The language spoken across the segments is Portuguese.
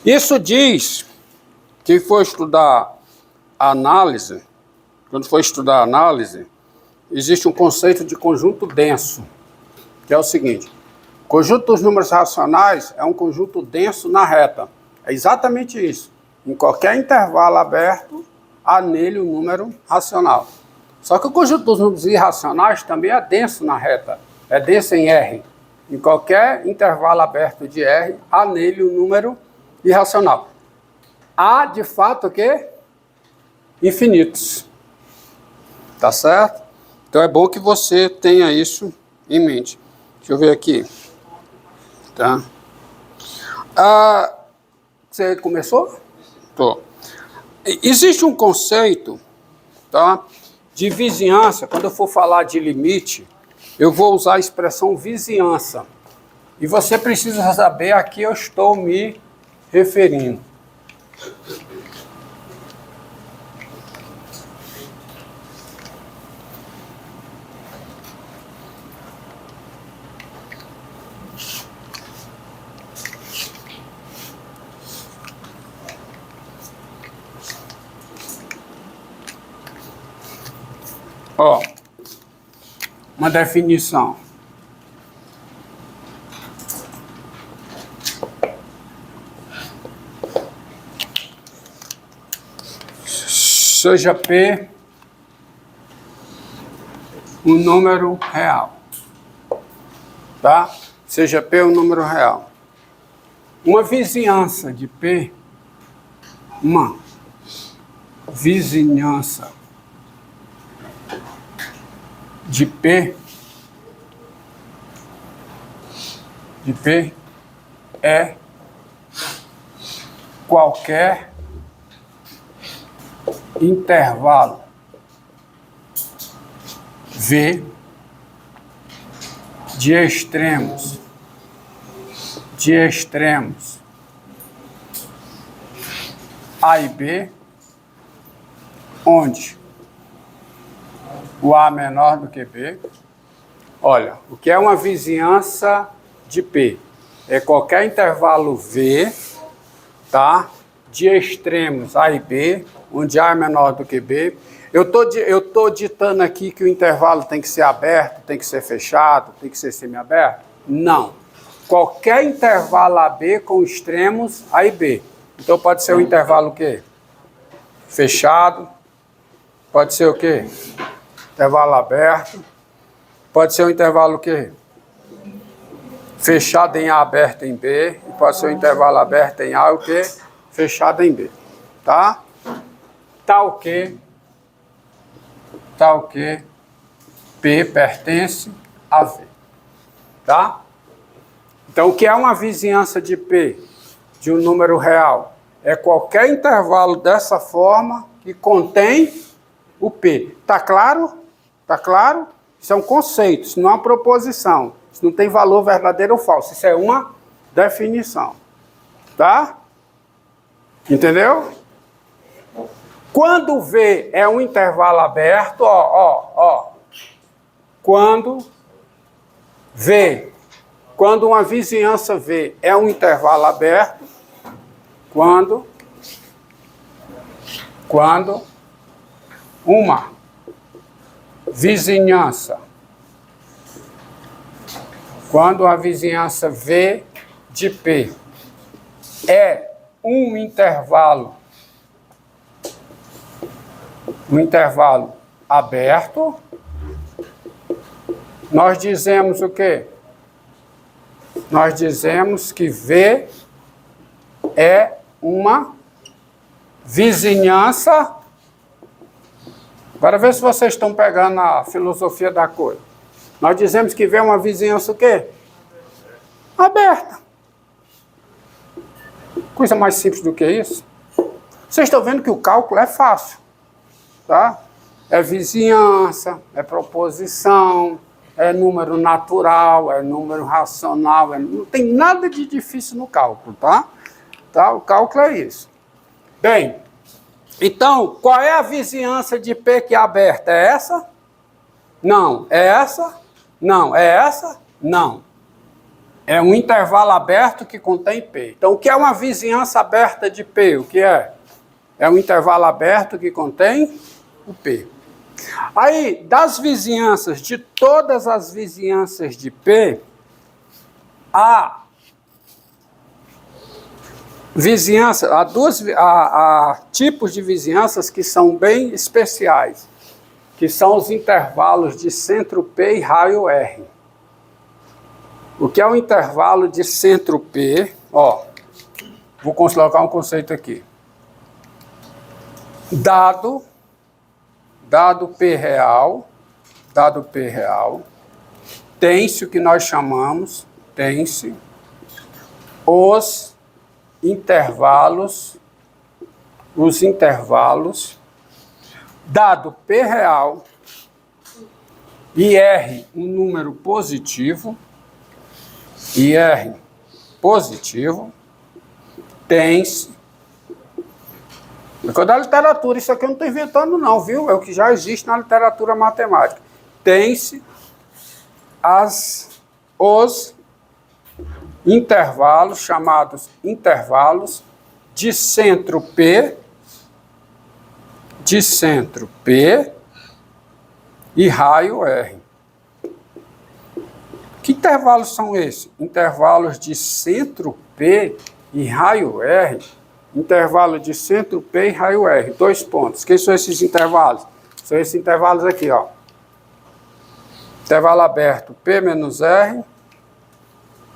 Isso diz que for estudar análise, quando for estudar análise, existe um conceito de conjunto denso, que é o seguinte: o conjunto dos números racionais é um conjunto denso na reta. É exatamente isso. Em qualquer intervalo aberto, há nele um número racional. Só que o conjunto dos números irracionais também é denso na reta. É denso em R. Em qualquer intervalo aberto de R, há nele um número irracional. Há, de fato, o quê? Infinitos. Tá certo? Então é bom que você tenha isso em mente. Deixa eu ver aqui. Tá? Você começou? Tô. Existe um conceito, tá, de vizinhança. Quando eu for falar de limite, eu vou usar a expressão vizinhança. E você precisa saber a que eu estou me referindo. Ó, uma definição. Seja P um número real, tá? Seja P um número real. Uma vizinhança de P, uma vizinhança de P é qualquer intervalo V de extremos A e B, onde o A é menor do que B. Olha, o que é uma vizinhança de P? É qualquer intervalo V, tá? De extremos A e B, onde A é menor do que B. Eu tô ditando aqui que o intervalo tem que ser aberto, tem que ser fechado, tem que ser semiaberto? Não. Qualquer intervalo AB com extremos A e B. Então pode ser um intervalo o quê? Fechado. Pode ser o quê? Intervalo aberto. Pode ser um intervalo o quê? Fechado em A, aberto em B. E pode ser um intervalo aberto em A, o quê? Fechado em B. Tá? Tal que P pertence a V. Tá? Então, o que é uma vizinhança de P de um número real? É qualquer intervalo dessa forma que contém o P. Tá claro? Tá claro? Isso é um conceito, isso não é uma proposição. Isso não tem valor verdadeiro ou falso. Isso é uma definição. Tá? Entendeu? Quando V é um intervalo aberto, quando uma vizinhança V é um intervalo aberto, quando uma vizinhança, quando a vizinhança V de P é um intervalo aberto, nós dizemos o quê? Nós dizemos que V é uma vizinhança. Agora vê se vocês estão pegando a filosofia da coisa. Nós dizemos que V é uma vizinhança o quê? Aberta. Coisa mais simples do que isso. Vocês estão vendo que o cálculo é fácil. Tá? É vizinhança, é proposição, é número natural, é número racional, não tem nada de difícil no cálculo, tá? O cálculo é isso. Bem, então, qual é a vizinhança de P que é aberta? É essa? Não. É essa? Não. É essa? Não. É um intervalo aberto que contém P. Então, o que é uma vizinhança aberta de P? O que é? É um intervalo aberto que contém o P. Aí, das vizinhanças, de todas as vizinhanças de P, há tipos de vizinhanças que são bem especiais, que são os intervalos de centro P e raio R. O que é um intervalo de centro P? Ó, vou colocar um conceito aqui. Dado P real, tem-se o que nós chamamos, os intervalos, dado P real e R um número positivo, tem-se. É da literatura, isso aqui eu não estou inventando não, viu? É o que já existe na literatura matemática. Tem-se os intervalos, chamados intervalos de centro P e raio R. Que intervalos são esses? Intervalos de centro P e raio R. Intervalo de centro P e raio R. 2 pontos. Quem são esses intervalos? São esses intervalos aqui, ó. Intervalo aberto P menos R,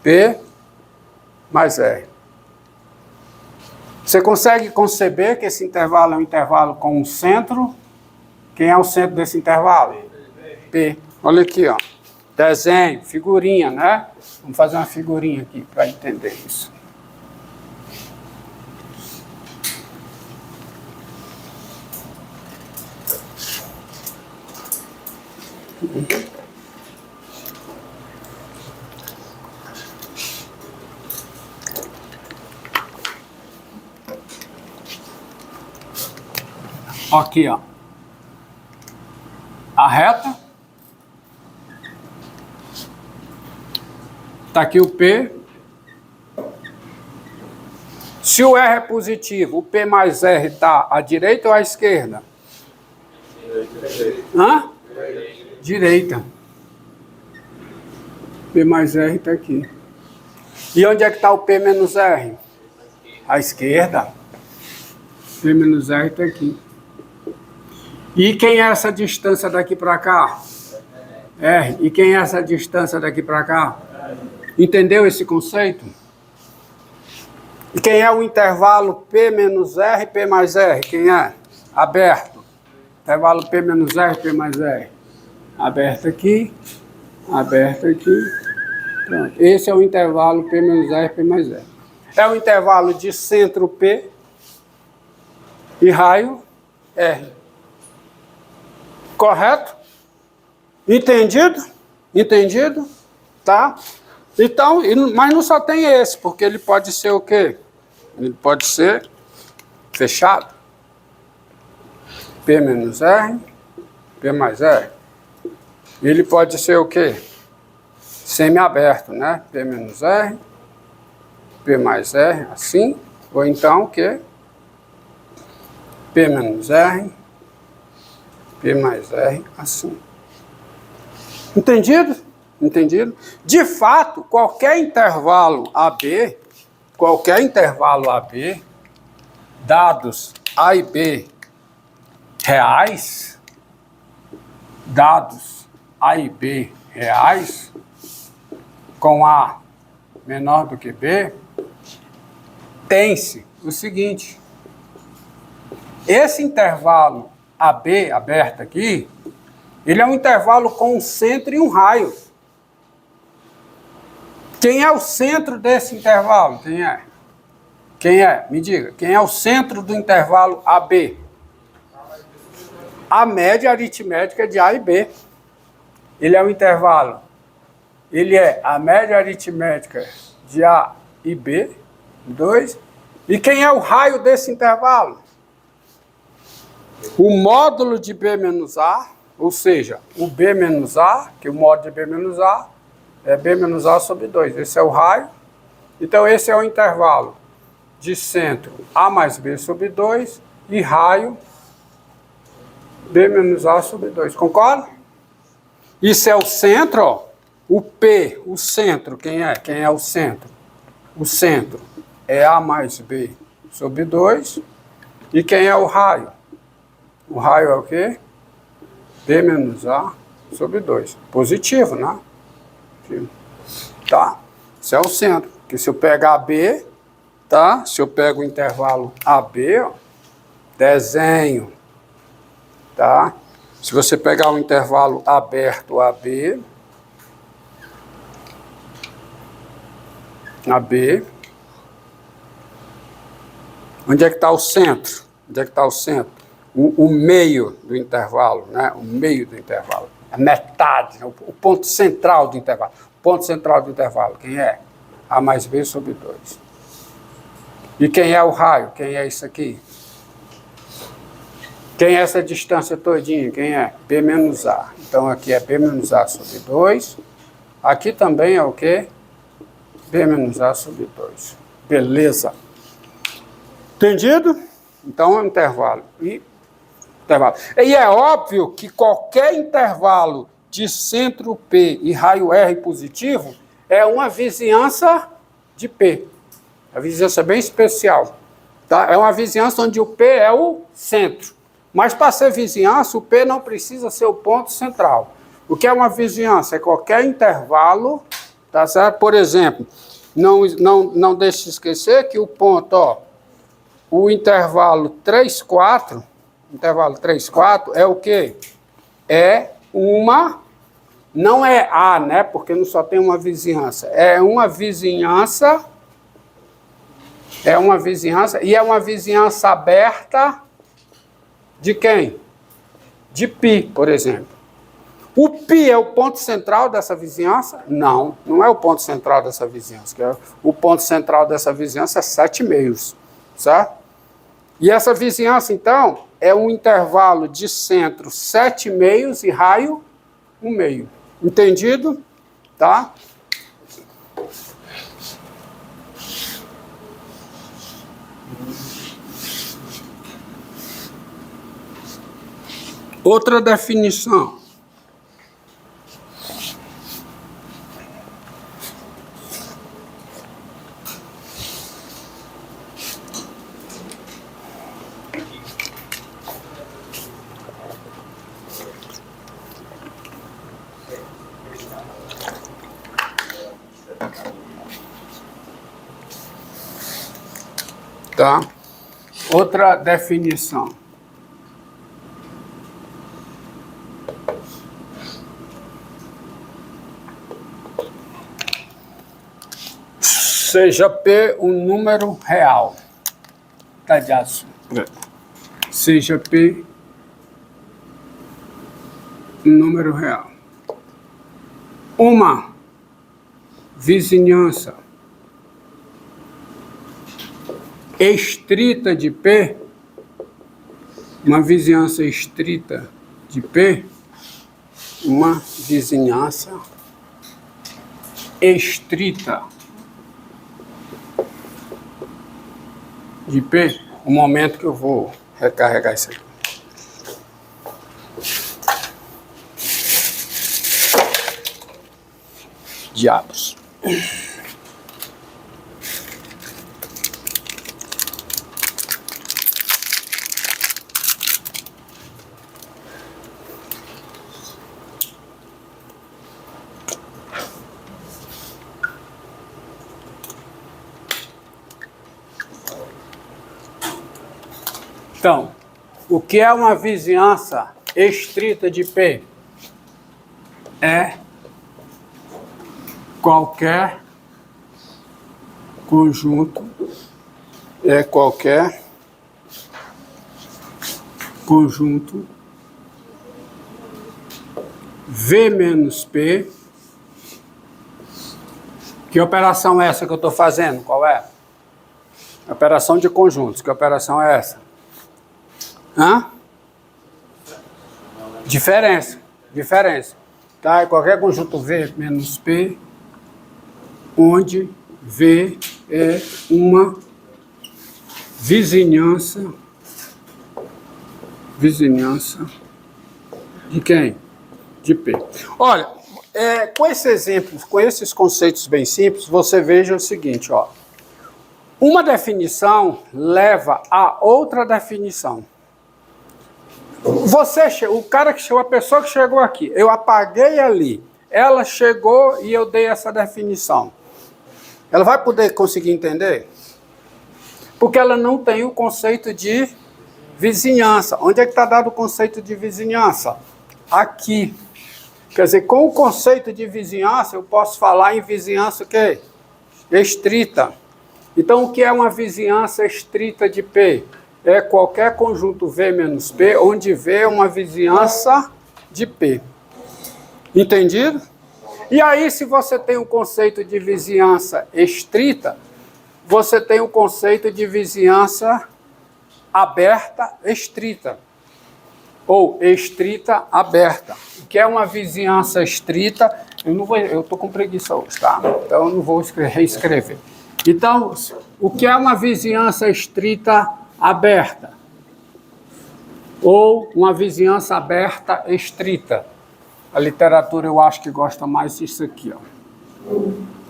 P mais R. Você consegue conceber que esse intervalo é um intervalo com um centro? Quem é o centro desse intervalo? P. Olha aqui, ó. Desenho, figurinha, né? Vamos fazer uma figurinha aqui para entender isso. Aqui, ó. A reta. Está aqui o P. Se o R é positivo, o P mais R está à direita ou à esquerda? Hã? Direita. P mais R está aqui. E onde é que está o P menos R? À esquerda. P menos R está aqui. E quem é essa distância daqui para cá? R. E quem é essa distância daqui para cá? Entendeu esse conceito? E quem é o intervalo P menos R, P mais R? Quem é? Aberto. Intervalo P menos R, P mais R. Aberto aqui. Pronto. Esse é o intervalo P menos R, P mais R. É o intervalo de centro P e raio R. Correto? Entendido? Entendido? Tá? Então, mas não só tem esse, porque ele pode ser o quê? Ele pode ser fechado. P menos R, P mais R. Ele pode ser o quê? Semiaberto, né? P menos R, P mais R, assim. Ou então o quê? P menos R, P mais R, assim. Entendido? Entendido? De fato, qualquer intervalo AB, dados A e B reais, com A menor do que B, tem-se o seguinte: esse intervalo AB aberto aqui, ele é um intervalo com um centro e um raio. Quem é o centro desse intervalo? Quem é? Quem é? Me diga. Quem é o centro do intervalo AB? A média aritmética de A e B. Ele é um intervalo. Ele é a média aritmética de A e B, 2. E quem é o raio desse intervalo? O módulo de B menos A, ou seja, o B menos A, que o módulo de B menos A é B menos A sobre 2. Esse é o raio. Então, esse é o intervalo de centro A mais B sobre 2 e raio B menos A sobre 2. Concorda? Isso é o centro, ó. O P, o centro, quem é? Quem é o centro? O centro é A mais B sobre 2. E quem é o raio? O raio é o quê? B menos A sobre 2. Positivo, né? Tá? Isso é o centro. Porque se eu pegar AB, tá? Se eu pego o intervalo AB, ó, desenho, tá? Se você pegar o intervalo aberto AB, onde é que está o centro? Onde é que está o centro? O meio do intervalo, né? O meio do intervalo. A metade, né? O ponto central do intervalo. O ponto central do intervalo, quem é? A mais B sobre 2. E quem é o raio? Quem é isso aqui? Quem é essa distância todinha? Quem é? B menos A. Então aqui é B menos A sobre 2. Aqui também é o quê? B menos A sobre 2. Beleza. Entendido? Então é um intervalo. E é óbvio que qualquer intervalo de centro P e raio R positivo é uma vizinhança de P. A vizinhança é bem especial. Tá? É uma vizinhança onde o P é o centro. Mas para ser vizinhança, o P não precisa ser o ponto central. O que é uma vizinhança? É qualquer intervalo, tá certo? Por exemplo, não deixe de esquecer que o ponto, ó, o intervalo 3, 4 é o quê? É uma, não é A, né? Porque não só tem uma vizinhança. É uma vizinhança e é uma vizinhança aberta de quem? De π, por exemplo. O π é o ponto central dessa vizinhança? Não, não é o ponto central dessa vizinhança. O ponto central dessa vizinhança é 7/2, certo? E essa vizinhança, então, é um intervalo de centro 7/2 e raio 1/2. Entendido? Tá? Outra definição. Tá? Outra definição. Seja P um número real. Tá de aço. Seja P um número real. Uma vizinhança estrita de P, uma vizinhança estrita de P, uma vizinhança estrita de P, o momento que eu vou recarregar isso aqui. Diabos. Então, o que é uma vizinhança estrita de P? É qualquer conjunto, V menos P. Que operação é essa que eu estou fazendo? Qual é? Operação de conjuntos. Que operação é essa? Hã? Diferença. Tá? Qualquer conjunto V menos P onde V é uma vizinhança de quem? De P. Olha, com esses exemplos, com esses conceitos bem simples, você veja o seguinte, ó. Uma definição leva a outra definição. O cara que chegou, a pessoa que chegou aqui, eu apaguei ali, ela chegou e eu dei essa definição. Ela vai poder conseguir entender? Porque ela não tem o conceito de vizinhança. Onde é que está dado o conceito de vizinhança? Aqui. Quer dizer, com o conceito de vizinhança, eu posso falar em vizinhança o quê? Estrita. Então, o que é uma vizinhança estrita de P? É qualquer conjunto V menos P, onde V é uma vizinhança de P. Entendido? E aí, se você tem o conceito de vizinhança estrita, você tem o conceito de vizinhança aberta estrita. Ou estrita aberta. O que é uma vizinhança estrita? Eu estou com preguiça hoje, tá? Então eu não vou reescrever. Então, o que é uma vizinhança estrita aberta? Ou uma vizinhança aberta estrita? A literatura eu acho que gosta mais disso aqui, ó.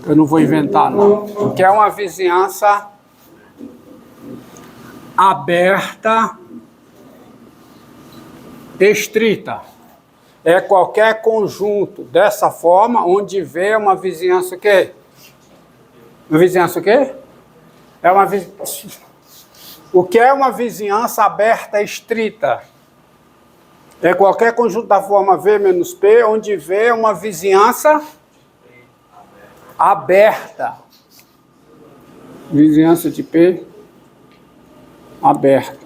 Eu não vou inventar, não. O que é uma vizinhança aberta estrita? É qualquer conjunto dessa forma, onde vê uma vizinhança o quê? Uma vizinhança o quê? O que é uma vizinhança aberta estrita? É qualquer conjunto da forma V menos P, onde V é uma vizinhança aberta. Vizinhança de P aberta.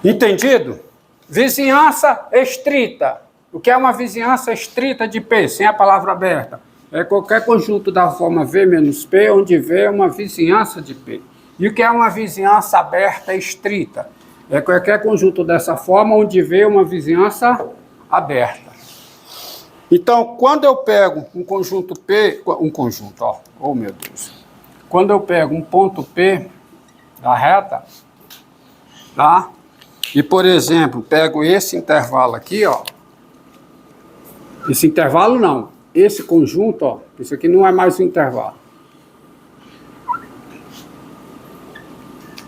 Entendido? Vizinhança estrita. O que é uma vizinhança estrita de P, sem a palavra aberta? É qualquer conjunto da forma V menos P, onde V é uma vizinhança de P. E o que é uma vizinhança aberta estrita? É qualquer conjunto dessa forma, onde V é uma vizinhança aberta. Então, quando eu pego um conjunto P, oh meu Deus. Quando eu pego um ponto P da reta, tá? E, por exemplo, pego esse intervalo aqui, ó. Esse intervalo não. Esse conjunto, ó. Isso aqui não é mais um intervalo.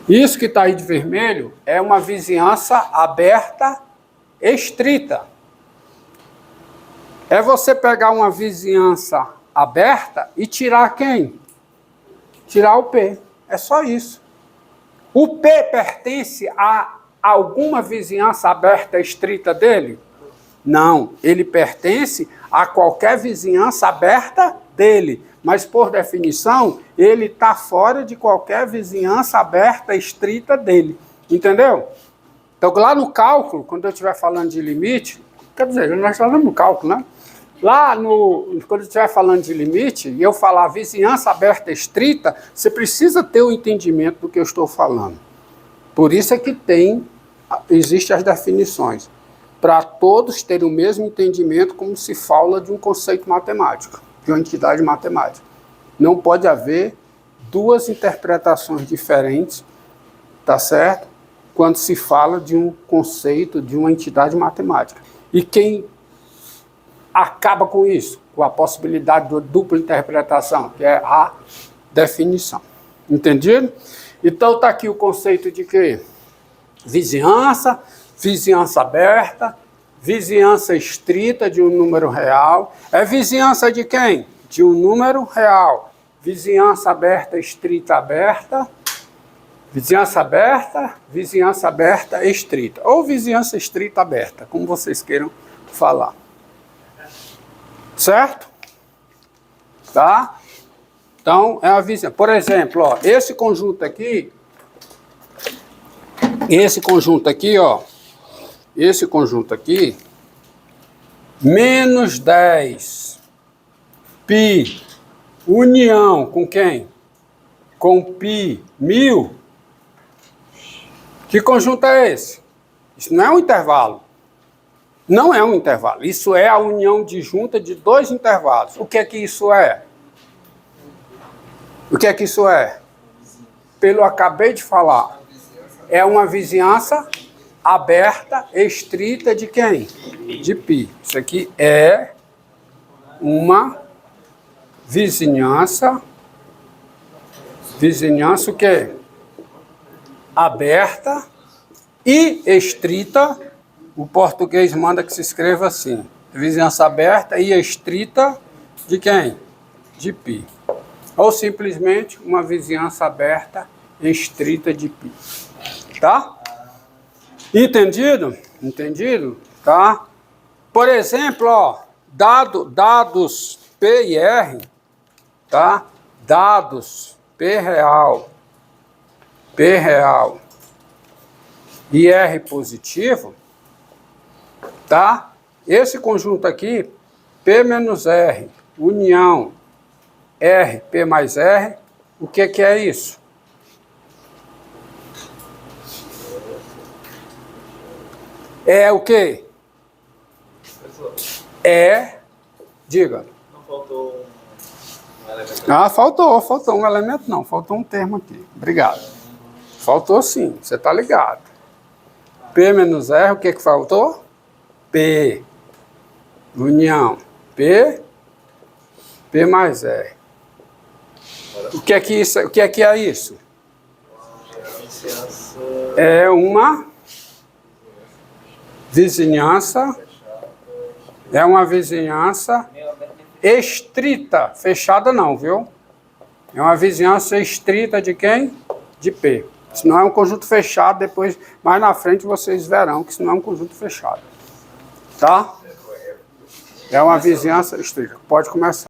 Isso que está aí de vermelho é uma vizinhança aberta estrita. É você pegar uma vizinhança aberta e tirar quem? Tirar o P. É só isso. O P pertence a alguma vizinhança aberta estrita dele? Não. Ele pertence a qualquer vizinhança aberta dele. Mas, por definição, ele está fora de qualquer vizinhança aberta estrita dele. Entendeu? Então, lá no cálculo, quando eu estiver falando de limite, quer dizer, nós falamos no cálculo, né? Quando eu estiver falando de limite, e eu falar vizinhança aberta estrita, você precisa ter o entendimento do que eu estou falando. Por isso é que existem as definições. Para todos terem o mesmo entendimento como se fala de um conceito matemático, de uma entidade matemática. Não pode haver duas interpretações diferentes, tá certo? Quando se fala de um conceito de uma entidade matemática. E quem acaba com isso? Com a possibilidade de dupla interpretação, que é a definição. Entendido? Então está aqui o conceito de quê? Vizinhança, vizinhança aberta, vizinhança estrita de um número real. É vizinhança de quem? De um número real. Vizinhança aberta, estrita, aberta. Vizinhança aberta, estrita. Ou vizinhança estrita, aberta, como vocês queiram falar. Certo? Tá? Então, é uma vizinhança. Por exemplo, ó, esse conjunto aqui, menos 10, π, união com quem? Com π, 1000. Que conjunto é esse? Isso não é um intervalo. Não é um intervalo. Isso é a união disjunta de dois intervalos. O que é que isso é? O que é que isso é? Pelo acabei de falar. É uma vizinhança aberta, estrita de quem? De π. Isso aqui é uma vizinhança o quê? Aberta e estrita. O português manda que se escreva assim. Vizinhança aberta e estrita de quem? De π. Ou simplesmente uma vizinhança aberta e estrita de π. Tá? Entendido? Entendido? Tá? Por exemplo, ó, dados P e R, tá? Dados P real e R positivo, tá? Esse conjunto aqui, P menos R, união R, P mais R, o que é isso? É o quê? É, diga. Não faltou um elemento? Ah, faltou um elemento não, faltou um termo aqui. Obrigado. Faltou sim, você tá ligado. P menos R, o que faltou? P. União. P mais R. O que é isso? É uma vizinhança. É uma vizinhança estrita. Fechada não, viu? É uma vizinhança estrita de quem? De P. Isso não é um conjunto fechado, depois, mais na frente vocês verão que isso não é um conjunto fechado. Tá? É uma vizinhança estrita. Pode começar.